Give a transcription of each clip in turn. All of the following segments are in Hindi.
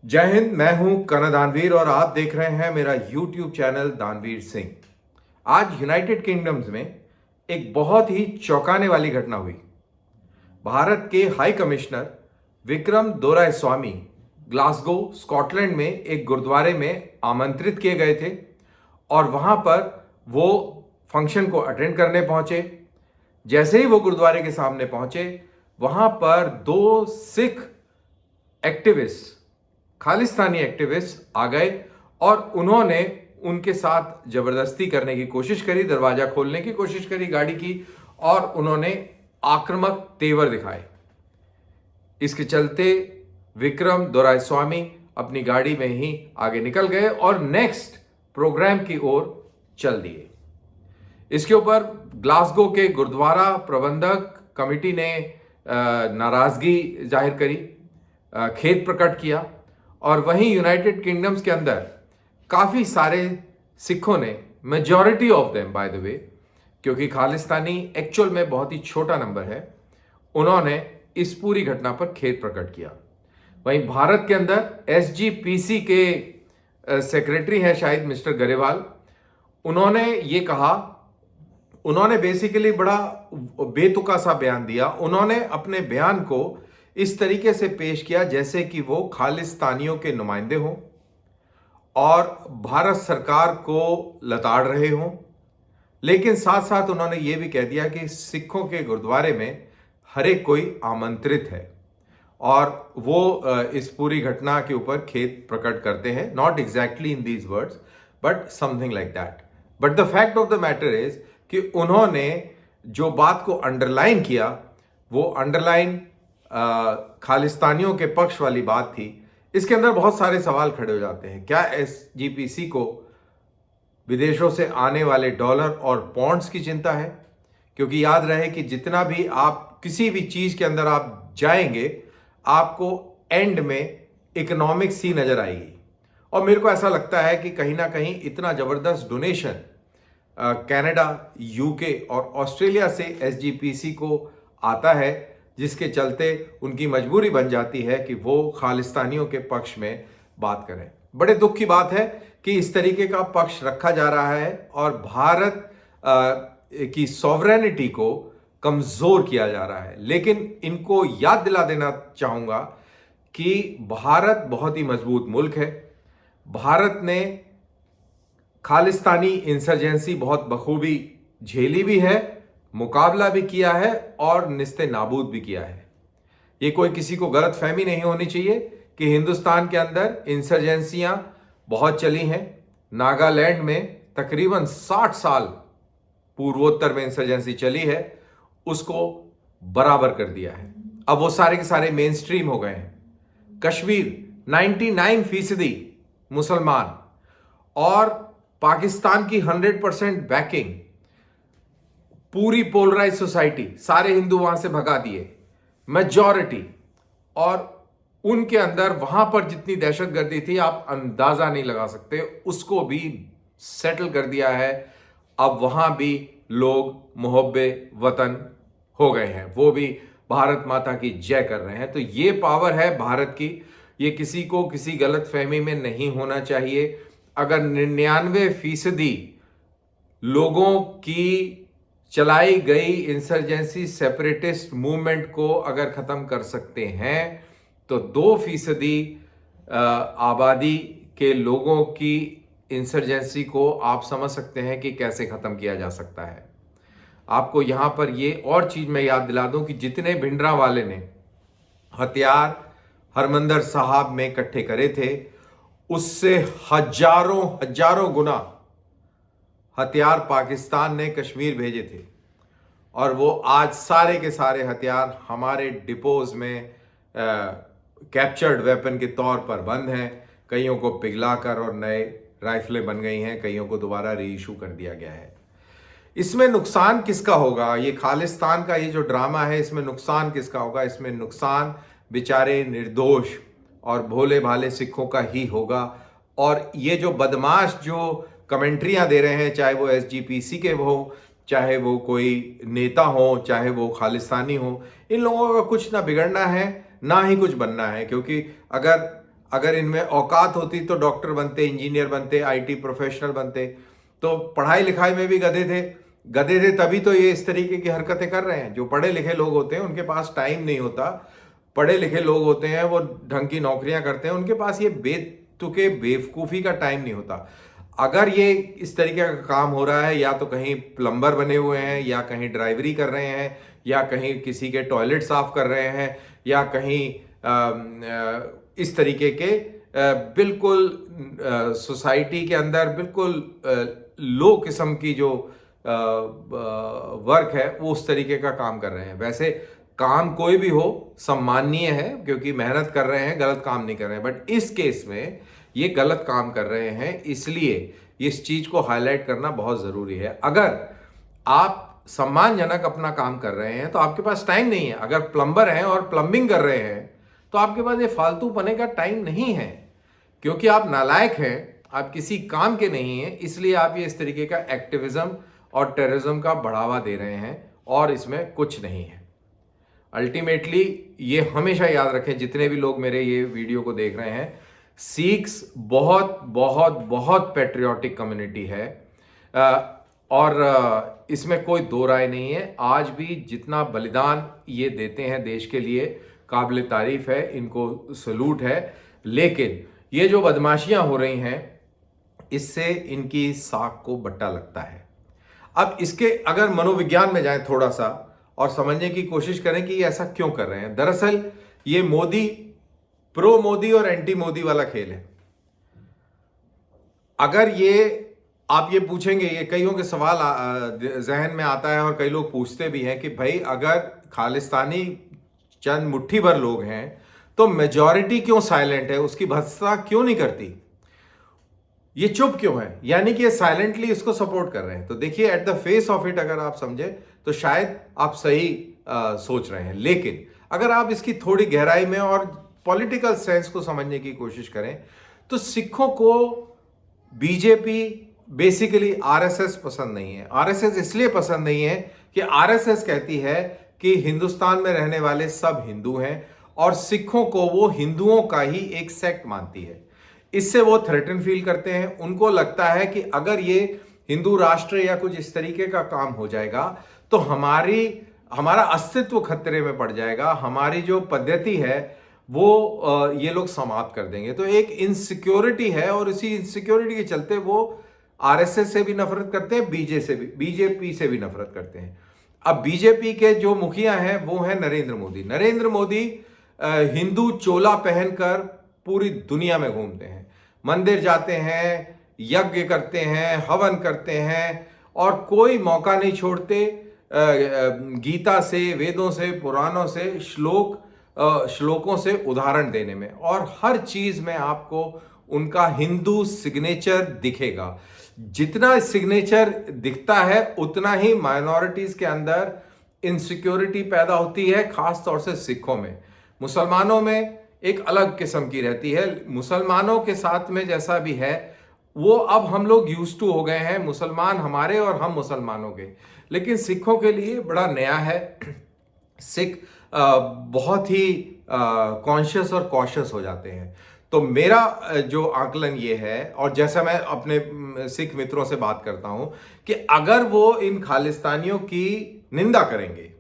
जय हिंद। मैं हूं करण दानवीर और आप देख रहे हैं मेरा YouTube चैनल दानवीर सिंह। आज यूनाइटेड किंगडम्स में एक बहुत ही चौंकाने वाली घटना हुई। भारत के high commissioner Vikram Doraiswamy Glasgow Scotland में एक गुरुद्वारे में आमंत्रित किए गए थे और वहां पर वो फंक्शन को अटेंड करने पहुंचे। जैसे ही वो गुरुद्वारे के सामने पहुंचे, वहां पर दो सिख एक्टिविस्ट, खालिस्तानी एक्टिविस्ट आ गए और उन्होंने उनके साथ जबरदस्ती करने की कोशिश करी, दरवाजा खोलने की कोशिश करी गाड़ी की, और उन्होंने आक्रामक तेवर दिखाए। इसके चलते विक्रम दोरायस्वामी अपनी गाड़ी में ही आगे निकल गए और नेक्स्ट प्रोग्राम की ओर चल दिए। इसके ऊपर ग्लासगो के गुरुद्वारा प्रबंधक कमेटी ने नाराजगी जाहिर करी, खेद प्रकट किया। और वहीं यूनाइटेड किंगडम्स के अंदर काफ़ी सारे सिखों ने, majority of them by the way, क्योंकि खालिस्तानी एक्चुअल में बहुत ही छोटा नंबर है, उन्होंने इस पूरी घटना पर खेद प्रकट किया। वहीं भारत के अंदर एसजीपीसी के सेक्रेटरी हैं शायद मिस्टर गरेवाल, उन्होंने ये कहा, उन्होंने बेसिकली बड़ा बेतुका सा बयान दिया। उन्होंने अपने बयान को इस तरीके से पेश किया जैसे कि वो खालिस्तानियों के नुमाइंदे हों और भारत सरकार को लताड़ रहे हों। लेकिन साथ साथ उन्होंने ये भी कह दिया कि सिखों के गुरुद्वारे में हर एक कोई आमंत्रित है और वो इस पूरी घटना के ऊपर खेद प्रकट करते हैं। Not exactly in these words but something like that. But the fact of the matter is कि उन्होंने जो बात को अंडरलाइन किया, वो अंडरलाइन खालिस्तानियों के पक्ष वाली बात थी। इसके अंदर बहुत सारे सवाल खड़े हो जाते हैं। क्या एसजीपीसी को विदेशों से आने वाले डॉलर और पॉन्ड्स की चिंता है? क्योंकि याद रहे कि जितना भी आप किसी भी चीज के अंदर आप जाएंगे, आपको एंड में इकोनॉमिक्स ही नजर आएगी। और मेरे को ऐसा लगता है कि कहीं ना कहीं इतना जबरदस्त डोनेशन कनाडा, यूके और ऑस्ट्रेलिया से एसजीपीसी को आता है, जिसके चलते उनकी मजबूरी बन जाती है कि वो खालिस्तानियों के पक्ष में बात करें। बड़े दुख की बात है कि इस तरीके का पक्ष रखा जा रहा है और भारत की सॉवरेनिटी को कमजोर किया जा रहा है। लेकिन इनको याद दिला देना चाहूंगा कि भारत बहुत ही मजबूत मुल्क है। भारत ने खालिस्तानी इंसर्जेंसी बहुत बखूबी झेली भी है, मुकाबला भी किया है और निस्ते नाबूद भी किया है। ये कोई किसी को गलत फहमी नहीं होनी चाहिए कि हिंदुस्तान के अंदर इंसर्जेंसियां बहुत चली हैं। नागालैंड में तकरीबन 60 साल पूर्वोत्तर में इंसर्जेंसी चली है, उसको बराबर कर दिया है। अब वो सारे के सारे मेन स्ट्रीम हो गए हैं। कश्मीर 99% मुसलमान और पाकिस्तान की 100% बैकिंग, पूरी पोलराइज सोसाइटी, सारे हिंदू वहां से भगा दिए, मेजॉरिटी। और उनके अंदर वहां पर जितनी दहशतगर्दी थी आप अंदाजा नहीं लगा सकते, उसको भी सेटल कर दिया है। अब वहां भी लोग मुहब्बे वतन हो गए हैं, वो भी भारत माता की जय कर रहे हैं। तो ये पावर है भारत की, ये किसी को किसी गलत फहमी में नहीं होना चाहिए। अगर 99% लोगों की चलाई गई इंसर्जेंसी सेपरेटिस्ट मूवमेंट को अगर खत्म कर सकते हैं, तो 2% आबादी के लोगों की इंसर्जेंसी को आप समझ सकते हैं कि कैसे खत्म किया जा सकता है। आपको यहां पर ये और चीज मैं याद दिला दूं कि जितने भिंडरा वाले ने हथियार हरमंदर साहब में इकट्ठे करे थे, उससे हजारों हजारों गुना हथियार पाकिस्तान ने कश्मीर भेजे थे। और वो आज सारे के सारे हथियार हमारे डिपोज में कैप्चर्ड वेपन के तौर पर बंद हैं। कईयों को पिघलाकर और नए राइफलें बन गई हैं, कईयों को दोबारा रीइशू कर दिया गया है। इसमें नुकसान किसका होगा? ये खालिस्तान का ये जो ड्रामा है, इसमें नुकसान किसका होगा? इसमें नुकसान बेचारे निर्दोष और भोले भाले सिखों का ही होगा। और ये जो बदमाश जो कमेंट्रियां दे रहे हैं, चाहे वो एसजीपीसी के हो, चाहे वो कोई नेता हो, चाहे वो खालिस्तानी हो, इन लोगों का कुछ ना बिगड़ना है ना ही कुछ बनना है। क्योंकि अगर अगर इनमें औकात होती तो डॉक्टर बनते, इंजीनियर बनते, आईटी प्रोफेशनल बनते। तो पढ़ाई लिखाई में भी गधे थे तभी तो ये इस तरीके की हरकतें कर रहे हैं। जो पढ़े लिखे लोग होते हैं उनके पास टाइम नहीं होता, पढ़े लिखे लोग होते हैं वो ढंग की नौकरियां करते हैं, उनके पास ये बेतुके बेवकूफ़ी का टाइम नहीं होता। अगर ये इस तरीके का काम हो रहा है, या तो कहीं प्लम्बर बने हुए हैं, या कहीं ड्राइवरी कर रहे हैं, या कहीं किसी के टॉयलेट साफ कर रहे हैं, या कहीं इस तरीके के बिल्कुल सोसाइटी के अंदर बिल्कुल लो किस्म की जो वर्क है वो उस तरीके का काम कर रहे हैं। वैसे काम कोई भी हो सम्माननीय है, क्योंकि मेहनत कर रहे हैं, गलत काम नहीं कर रहे हैं। बट इस केस में ये गलत काम कर रहे हैं, इसलिए इस चीज को हाईलाइट करना बहुत जरूरी है। अगर आप सम्मानजनक अपना काम कर रहे हैं तो आपके पास टाइम नहीं है। अगर प्लम्बर हैं और प्लम्बिंग कर रहे हैं तो आपके पास ये फालतू पने का टाइम नहीं है, क्योंकि आप नालायक हैं, आप किसी काम के नहीं हैं, इसलिए आप ये इस तरीके का एक्टिविज्म और टेररिज्म का बढ़ावा दे रहे हैं, और इसमें कुछ नहीं है। अल्टीमेटली ये हमेशा याद रखें, जितने भी लोग मेरे ये वीडियो को देख रहे हैं, सिख्स बहुत बहुत बहुत पैट्रियोटिक कम्युनिटी है, और इसमें कोई दो राय नहीं है। आज भी जितना बलिदान ये देते हैं देश के लिए, काबिल तारीफ है, इनको सलूट है। लेकिन ये जो बदमाशियां हो रही हैं, इससे इनकी साख को बट्टा लगता है। अब इसके अगर मनोविज्ञान में जाएं थोड़ा सा और समझने की कोशिश करें कि ये ऐसा क्यों कर रहे हैं। दरअसल ये मोदी, प्रो मोदी और एंटी मोदी वाला खेल है। अगर ये आप ये पूछेंगे, ये कईयों के सवाल जहन में आता है और कई लोग पूछते भी हैं कि भाई अगर खालिस्तानी चंद मुट्ठी भर लोग हैं तो मेजॉरिटी क्यों साइलेंट है, उसकी भत्सा क्यों नहीं करती, ये चुप क्यों है, यानी कि ये साइलेंटली इसको सपोर्ट कर रहे हैं। तो देखिए, at the face of it अगर आप समझे तो शायद आप सही सोच रहे हैं। लेकिन अगर आप इसकी थोड़ी गहराई में और पॉलिटिकल सेंस को समझने की कोशिश करें तो सिखों को बीजेपी बेसिकली आरएसएस पसंद नहीं है। आरएसएस इसलिए पसंद नहीं है कि आरएसएस कहती है कि हिंदुस्तान में रहने वाले सब हिंदू हैं और सिखों को वो हिंदुओं का ही एक सेक्ट मानती है। इससे वो थ्रेटन फील करते हैं। उनको लगता है कि अगर ये हिंदू राष्ट्र या कुछ इस तरीके का काम हो जाएगा तो हमारा अस्तित्व खतरे में पड़ जाएगा, हमारी जो पद्धति है वो ये लोग समाप्त कर देंगे। तो एक इनसिक्योरिटी है, और इसी इनसिक्योरिटी के चलते वो आरएसएस से भी नफरत करते हैं, बीजेपी से भी नफरत करते हैं। अब बीजेपी के जो मुखिया हैं वो है नरेंद्र मोदी। नरेंद्र मोदी हिंदू चोला पहनकर पूरी दुनिया में घूमते हैं, मंदिर जाते हैं, यज्ञ करते हैं, हवन करते हैं, और कोई मौका नहीं छोड़ते गीता से, वेदों से, पुराणों से, श्लोकों से उदाहरण देने में, और हर चीज में आपको उनका हिंदू सिग्नेचर दिखेगा। जितना सिग्नेचर दिखता है उतना ही माइनॉरिटीज के अंदर इनसिक्योरिटी पैदा होती है, खास तौर से सिखों में। मुसलमानों में एक अलग किस्म की रहती है। मुसलमानों के साथ में जैसा भी है वो अब हम लोग यूज्ड टू हो गए हैं, मुसलमान हमारे और हम मुसलमानों के। लेकिन सिखों के लिए बड़ा नया है। सिख बहुत ही कॉन्शियस और कॉशियस हो जाते हैं। तो मेरा जो आकलन ये है, और जैसा मैं अपने सिख मित्रों से बात करता हूं, कि अगर वो इन खालिस्तानियों की निंदा करेंगे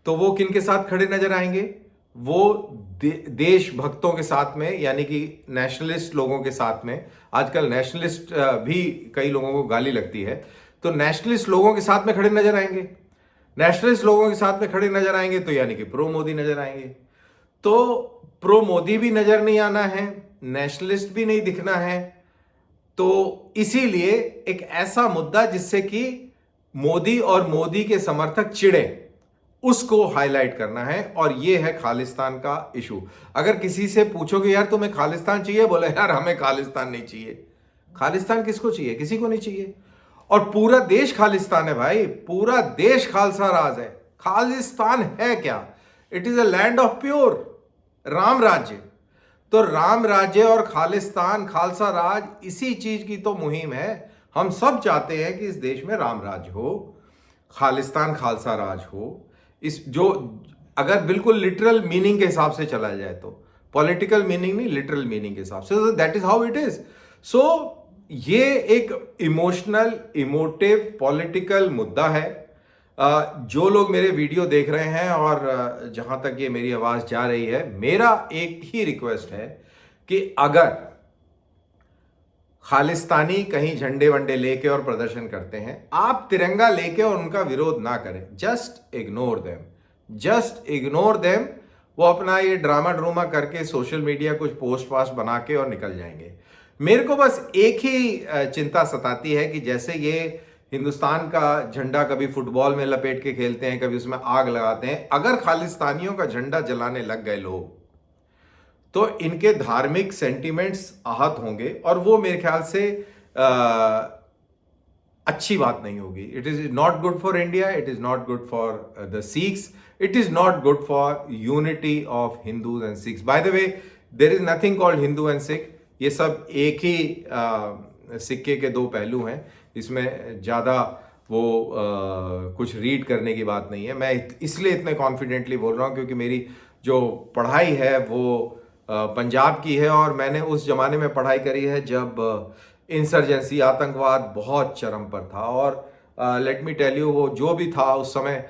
तो वो किन के साथ खड़े नजर आएंगे? वो देशभक्तों के साथ में, यानी कि नेशनलिस्ट लोगों के साथ में। आजकल नेशनलिस्ट भी कई लोगों को गाली लगती है, तो नेशनलिस्ट लोगों के साथ में खड़े नजर आएंगे। नेशनलिस्ट लोगों के साथ में खड़े नजर आएंगे तो यानी कि प्रो मोदी नजर आएंगे। तो प्रो मोदी भी नजर नहीं आना है, नेशनलिस्ट भी नहीं दिखना है। तो इसीलिए एक ऐसा मुद्दा जिससे कि मोदी और मोदी के समर्थक चिढ़े, उसको हाईलाइट करना है, और यह है खालिस्तान का इशू। अगर किसी से पूछोगे यार तुम्हें खालिस्तान चाहिए, बोले यार हमें खालिस्तान नहीं चाहिए। खालिस्तान किसको चाहिए? किसी को नहीं चाहिए। और पूरा देश खालिस्तान है भाई, पूरा देश खालसा राज है। खालिस्तान है क्या? It is a land of pure Ram राज्य। तो राम राज्य और खालिस्तान, खालसा राज, इसी चीज की तो मुहिम है। हम सब चाहते हैं कि इस देश में राम राज्य हो, खालिस्तान खालसा राज हो। इस जो अगर बिल्कुल लिटरल मीनिंग के हिसाब से चला जाए तो पॉलिटिकल मीनिंग नहीं, लिटरल मीनिंग के हिसाब से। That is how it is. So ये एक इमोशनल, इमोटिव, पॉलिटिकल मुद्दा है। जो लोग मेरे वीडियो देख रहे हैं और जहां तक ये मेरी आवाज जा रही है, मेरा एक ही रिक्वेस्ट है कि अगर खालिस्तानी कहीं झंडे वंडे लेके और प्रदर्शन करते हैं, आप तिरंगा लेके और उनका विरोध ना करें। Just ignore them, just ignore them. वो अपना ये ड्रामा ड्रूमा करके सोशल मीडिया कुछ पोस्ट पास्ट बना के और निकल जाएंगे। मेरे को बस एक ही चिंता सताती है कि जैसे ये हिंदुस्तान का झंडा कभी फुटबॉल में लपेट के खेलते हैं, कभी उसमें आग लगाते हैं, अगर खालिस्तानियों का झंडा जलाने लग गए लोग, तो इनके धार्मिक सेंटिमेंट्स आहत होंगे और वो मेरे ख्याल से अच्छी बात नहीं होगी। It is not good for India, it is not good for the Sikhs, it is not good for unity of Hindus and Sikhs. By the way, there is nothing called Hindu and Sikh. ये सब एक ही सिक्के के दो पहलू हैं। इसमें ज़्यादा वो कुछ रीड करने की बात नहीं है। मैं इसलिए इतने कॉन्फिडेंटली बोल रहा हूँ क्योंकि मेरी जो पढ़ाई है वो पंजाब की है और मैंने उस जमाने में पढ़ाई करी है जब इंसर्जेंसी, आतंकवाद बहुत चरम पर था। और लेट मी टेल यू, वो जो भी था उस समय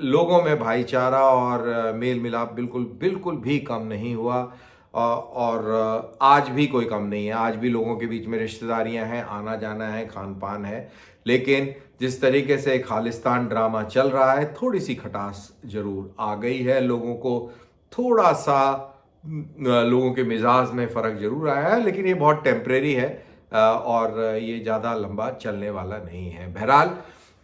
लोगों में भाईचारा और मेल मिलाप बिल्कुल बिल्कुल भी कम नहीं हुआ। और आज भी कोई कम नहीं है। आज भी लोगों के बीच में रिश्तेदारियां हैं, आना जाना है, खान पान है। लेकिन जिस तरीके से खालिस्तान ड्रामा चल रहा है, थोड़ी सी खटास जरूर आ गई है। लोगों को थोड़ा सा, लोगों के मिजाज में फ़र्क जरूर आया है, लेकिन ये बहुत टेम्परेरी है और ये ज़्यादा लंबा चलने वाला नहीं है। बहरहाल,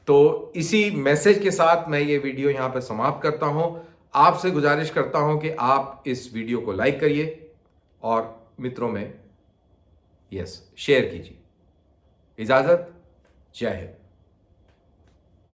तो इसी मैसेज के साथ मैं ये वीडियो यहाँ पे समाप्त करता हूँ। आपसे गुजारिश करता हूँ कि आप इस वीडियो को लाइक करिए और मित्रों में शेयर कीजिए। इजाज़त, जय हिंद।